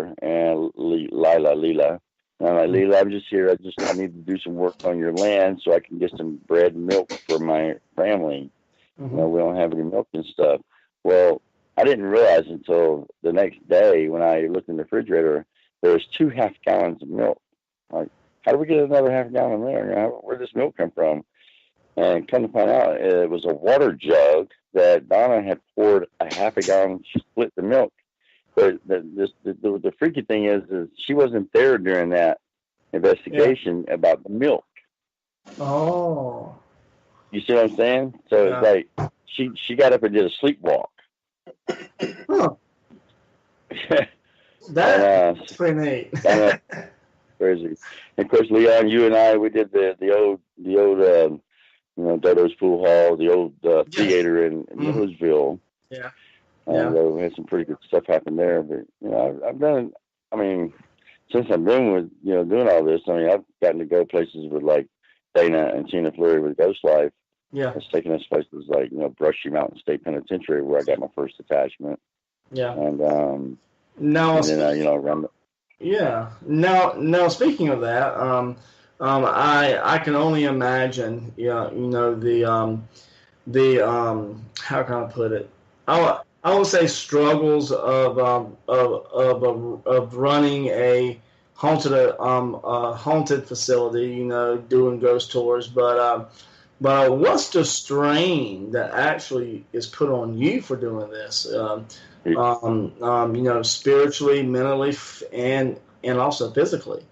her, and Leela. And I'm like, Leela, I'm just here. I need to do some work on your land so I can get some bread and milk for my family. Mm-hmm. We don't have any milk and stuff. Well, I didn't realize until the next day when I looked in the refrigerator, there was 2 half gallons of milk. Like, how do we get another half gallon there? Where'd this milk come from? And come to find out, it was a water jug that Donna had poured a half a gallon, split the milk. But the freaky thing is she wasn't there during that investigation about the milk. Oh. You see what I'm saying? So it's like she got up and did a sleepwalk. Huh. That's pretty neat. Crazy. And of course, Leon, you and I, we did the old Dodo's Pool Hall, the old theater in Millersville. Yeah. And we had some pretty good stuff happen there. But I've done. I mean, since I've been with doing all this, I mean, I've gotten to go places with like Dana and Tina Fleury with Ghost Life. Yeah. It's taken us places like Brushy Mountain State Penitentiary where I got my first attachment. Yeah. And now, and then around. Now, speaking of that, I can only imagine. The how can I put it? I would say struggles of running a haunted facility, doing ghost tours. But what's the strain that actually is put on you for doing this? Spiritually, mentally, and also physically.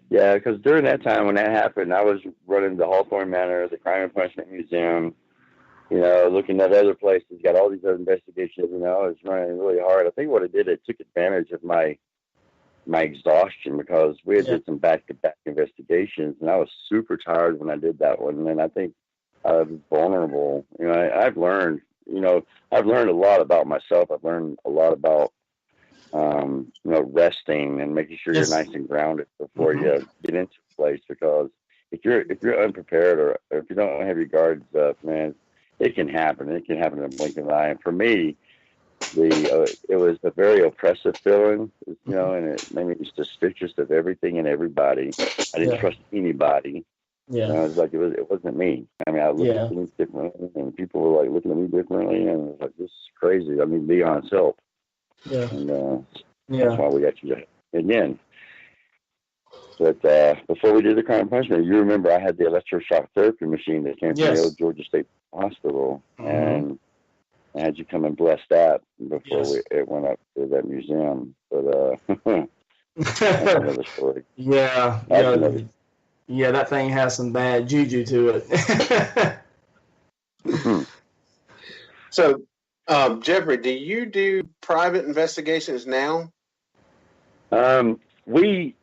Yeah, because during that time when that happened, I was running the Hawthorne Manor, the Crime and Punishment Museum. Looking at other places, got all these other investigations. I was running really hard. I think what it did, it took advantage of my exhaustion because we had did some back-to-back investigations, and I was super tired when I did that one. And I think I was vulnerable. I've learned a lot about myself. I've learned a lot about, resting and making sure you're nice and grounded before you get into a place. Because if you're unprepared or if you don't have your guards up, man, it can happen. It can happen in a blink of an eye. And for me, it was a very oppressive feeling, and it made me suspicious of everything and everybody. I didn't trust anybody. Yeah. It was like it wasn't me. I mean, I looked at things differently, and people were like looking at me differently, and it was like, this is crazy. I mean, Leon's help. Yeah. And that's why we got you again. But before we did the crime punishment, you remember I had the electroshock therapy machine that came from the old Georgia State Hospital, and I had you come and bless that before it went up to that museum. But that's another story. Yeah, that thing has some bad juju to it. So, Jeffrey, do you do private investigations now? We'll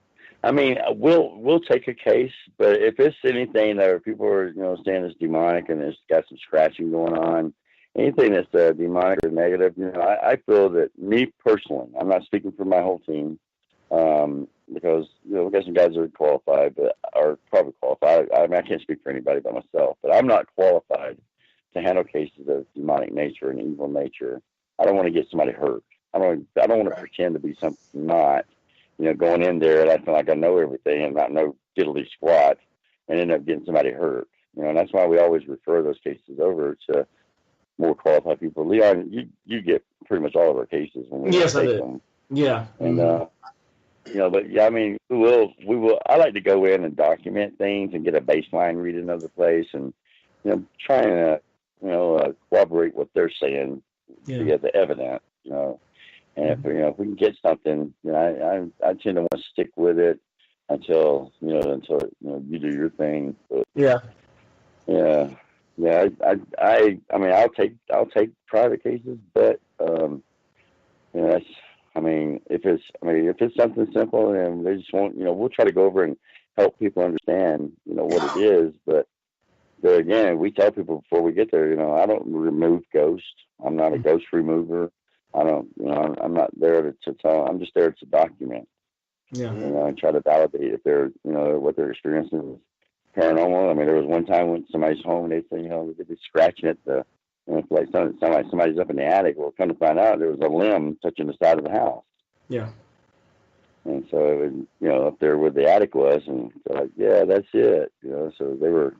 take a case, but if it's anything that people are saying is demonic and it's got some scratching going on, anything that's demonic or negative, I feel that me personally, I'm not speaking for my whole team, because we got some guys that are qualified, but are probably qualified. I mean, I can't speak for anybody but myself, but I'm not qualified to handle cases of demonic nature and evil nature. I don't want to get somebody hurt. I don't want to pretend to be something I'm not. Going in there and acting like I know everything and not know diddly squat and end up getting somebody hurt. And that's why we always refer those cases over to more qualified people. Leon, you get pretty much all of our cases when we take them. Yeah. And but I mean, we will. I like to go in and document things and get a baseline reading of the place and trying to corroborate what they're saying to get the evidence. And if we can get something, I tend to want to stick with it until you do your thing. But, I mean, I'll take private cases, but that's. I mean, if it's something simple and they just want, we'll try to go over and help people understand, what it is. But there again, we tell people before we get there, I don't remove ghosts. I'm not a ghost remover. I don't, I'm not there to tell. I'm just there to document. Yeah. And try to validate if they're, what their experience is paranormal. I mean, there was one time when somebody's home and they say, they'd be scratching at the, it's like somebody's up in the attic. Well, come to find out, there was a limb touching the side of the house. Yeah. And so it was, up there where the attic was, and so like, yeah, that's it. So they were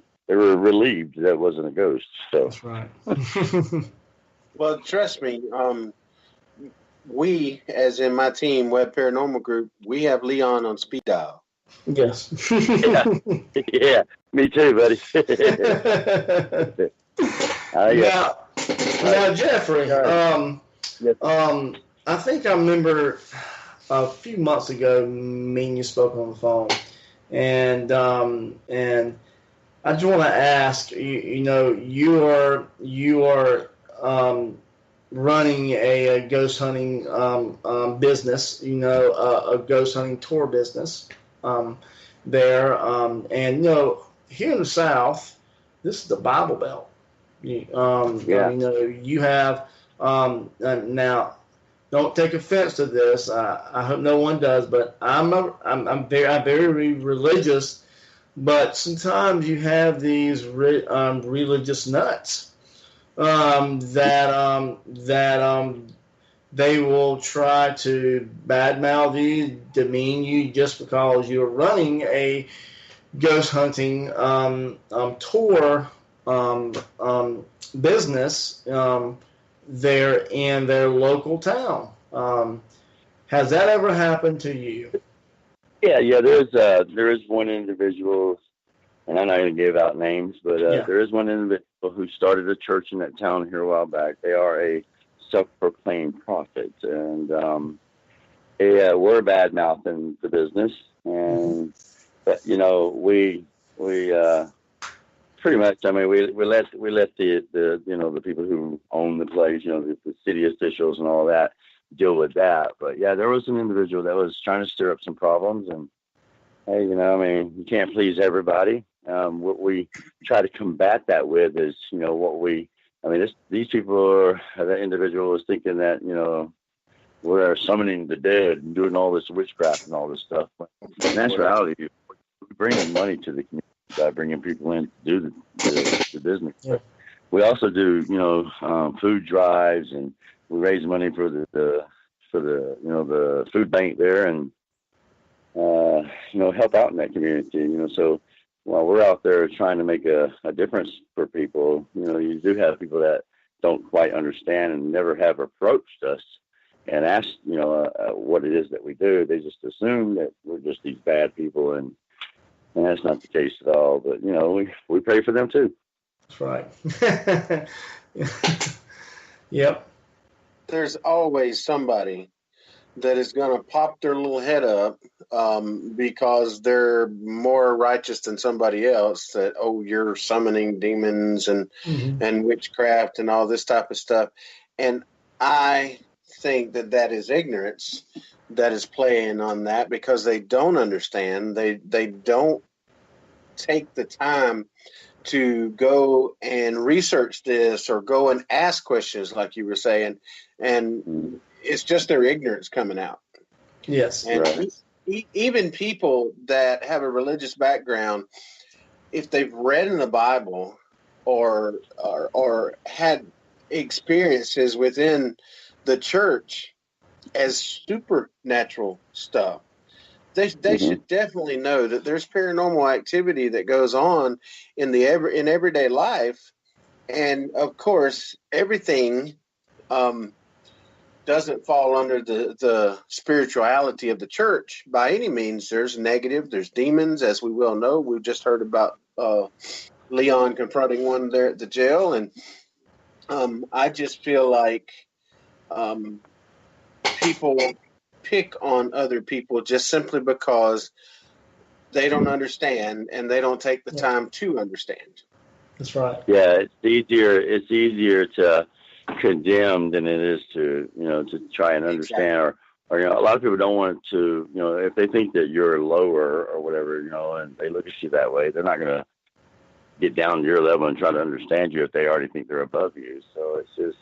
relieved that wasn't a ghost. So that's right. Well, trust me, we, as in my team, Web Paranormal Group, we have Leon on speed dial. Yes. Yeah, me too, buddy. Now, Jeffrey, yes. I think I remember a few months ago, me and you spoke on the phone, and I just want to ask, you are running a ghost hunting business, a ghost hunting tour business there, and here in the South, this is the Bible Belt. You have now. Don't take offense to this. I hope no one does, but I'm very religious. But sometimes you have these religious nuts that they will try to badmouth you, demean you just because you're running a ghost hunting tour business there in their local town. Has that ever happened to you? Yeah. There is one individual, and I'm not going to give out names, but there is one individual who started a church in that town here a while back. They are a self-proclaimed prophet, and they were bad mouthing the business, and we pretty much. I mean, we let the people who own the place, the city officials and all that, deal with that. But yeah, there was an individual that was trying to stir up some problems, and hey, you can't please everybody. What we try to combat that with is, these people that individual was thinking that, we're summoning the dead and doing all this witchcraft and all this stuff. But in actuality, we bring in money to the community by bringing people in to do the business. Yeah. We also do, food drives, and we raise money for the food bank there, and help out in that community. So while we're out there trying to make a difference for people, you do have people that don't quite understand and never have approached us and asked, what it is that we do. They just assume that we're just these bad people, and that's not the case at all. But we pray for them too. That's right. Yep. There's always somebody that is going to pop their little head up because they're more righteous than somebody else, that, you're summoning demons and witchcraft and all this type of stuff. And I think that is ignorance that is playing on that, because they don't understand. They don't take the time to go and research this or go and ask questions like you were saying. And it's just their ignorance coming out. Yes. And right. Even people that have a religious background, if they've read in the Bible or had experiences within the church as supernatural stuff, they should definitely know that there's paranormal activity that goes on in everyday life. And of course, everything doesn't fall under the spirituality of the church by any means. There's negative, there's demons, as we well know. We've just heard about Leon confronting one there at the jail. And I just feel like people pick on other people just simply because they don't understand and they don't take the time to understand. That's right. Yeah, it's easier to condemn than it is to try and understand. Exactly. Or a lot of people don't want to, if they think that you're lower or whatever, and they look at you that way, they're not going to get down to your level and try to understand you if they already think they're above you. So it's just,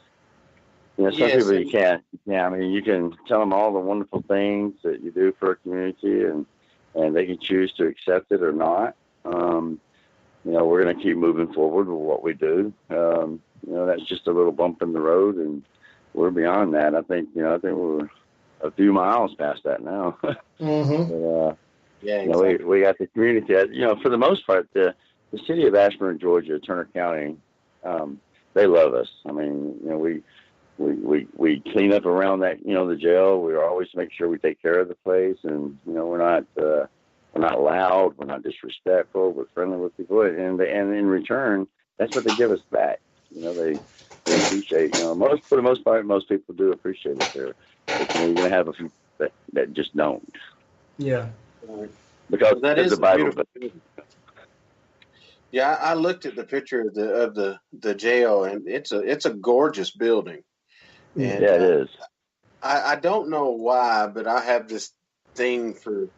some people you can't. Yeah, you can tell them all the wonderful things that you do for a community, and they can choose to accept it or not. We're going to keep moving forward with what we do. That's just a little bump in the road, and we're beyond that. I think we're a few miles past that now. Mm-hmm. Yeah, you know, exactly. we got the community. You know, for the most part, the city of Ashburn, Georgia, Turner County, they love us. I mean, you know, we clean up around that, you know, the jail. We always make sure we take care of the place, and you know, we're not loud, we're not disrespectful, we're friendly with people, and in return, that's what they give us back. You know, they appreciate. You know, for the most part, most people do appreciate it there. But, you know, you're gonna have a few that just don't. Yeah. Because Well, that it's is the a Bible. beautiful building. Yeah, I looked at the picture of the jail, and it's a gorgeous building. And Yeah, it is. I don't know why, but I have this thing for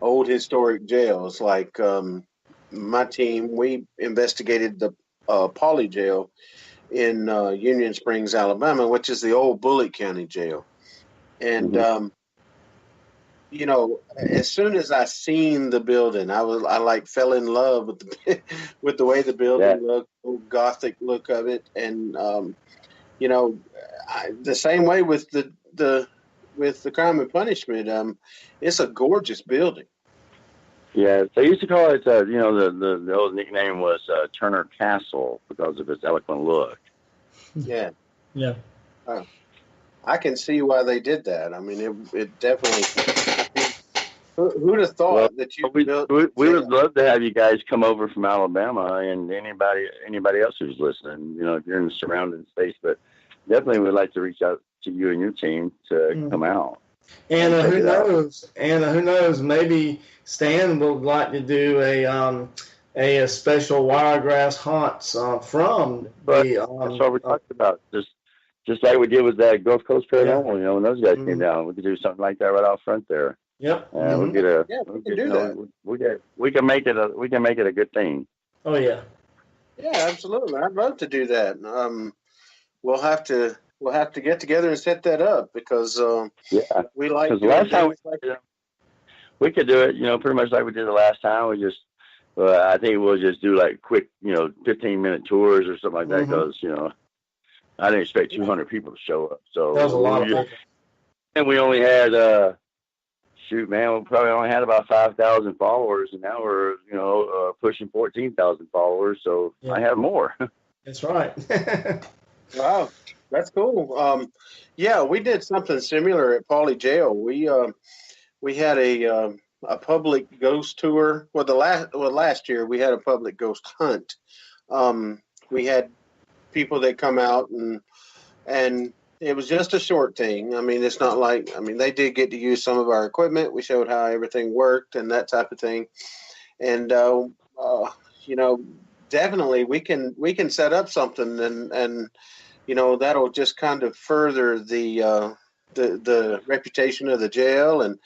old historic jails. Like my team, we investigated the Pauley jail in Union Springs, Alabama, which is the old Bullitt County jail. And you know, as soon as I seen the building, I like fell in love with with the way the building looked, the Gothic look of it, and you know, the same way with the Crime and Punishment. It's a gorgeous building. Yeah, they used to call it. You know, the old nickname was Turner Castle because of its eloquent look. Yeah. Yeah. I can see why they did that. I mean, it definitely. Who'd have thought that you built? We would love to have you guys come over from Alabama, and anybody else who's listening. You know, if you're in the surrounding states, but definitely would like to reach out to you and your team to come out. And who knows? And who knows? Maybe Stan would like to do a special wiregrass hunts from the. That's what we talked about. Just like we did with that Gulf Coast Paranormal. You know, when those guys came down, we could do something like that right out front there. Yep. We get we can do that. We can make it a good thing. Oh yeah. Yeah, absolutely. I'd love to do that. We'll have to get together and set that up because we like. Because last time we could do it, you know, pretty much like we did the last time. We just, I think we'll just do like quick, you know, 15-minute tours or something like that. Because you know, I didn't expect 200 people to show up. So that was a lot of people. And we only had, we probably only had about 5,000 followers, and now we're, you know, pushing 14,000 followers. So I have more. That's right. Wow, that's cool. Yeah, we did something similar at Pauley Jail. We had a public ghost tour. Last year we had a public ghost hunt. We had people that come out and it was just a short thing. I mean, it's not like, I mean, they did get to use some of our equipment. We showed how everything worked and that type of thing. And, you know, definitely we can set up something and, you know, that'll just kind of further the reputation of the jail. And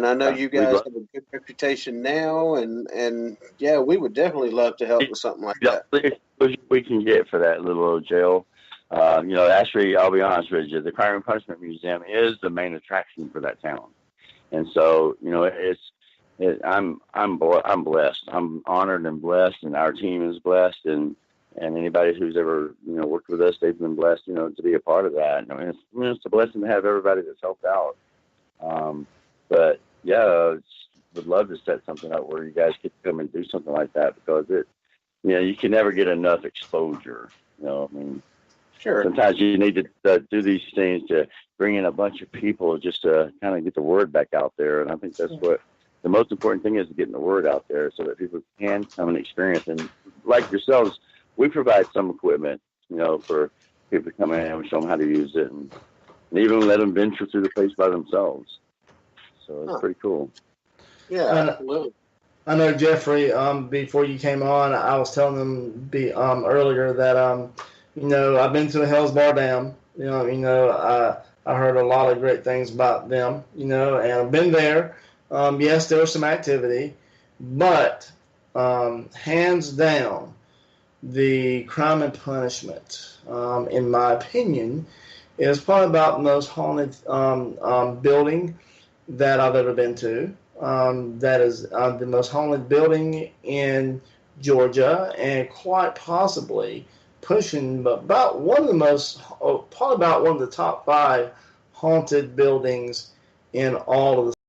I know you guys have a good reputation now and yeah, we would definitely love to help with something like that. We can get for that little old jail. You know, actually, I'll be honest with you, the Crime and Punishment Museum is the main attraction for that town, and so you know, I'm blessed. I'm honored and blessed, and our team is blessed, and anybody who's ever worked with us, they've been blessed, to be a part of that. I mean, it's a blessing to have everybody that's helped out. But yeah, would love to set something up where you guys could come and do something like that because you can never get enough exposure. I mean. Sure. Sometimes you need to do these things to bring in a bunch of people just to kind of get the word back out there. And I think that's what the most important thing is, getting the word out there so that people can come and experience. And like yourselves, we provide some equipment, for people to come in and we show them how to use it and even let them venture through the place by themselves. So it's pretty cool. Yeah, absolutely. I know, Jeffrey, before you came on, I was telling them earlier that, I've been to the Hell's Bar Dam. I heard a lot of great things about them, and I've been there. Yes, there was some activity, but hands down, the Crime and Punishment, in my opinion, is probably about the most haunted building that I've ever been to. That is the most haunted building in Georgia, and quite possibly pushing about one of the top 5 haunted buildings in all of the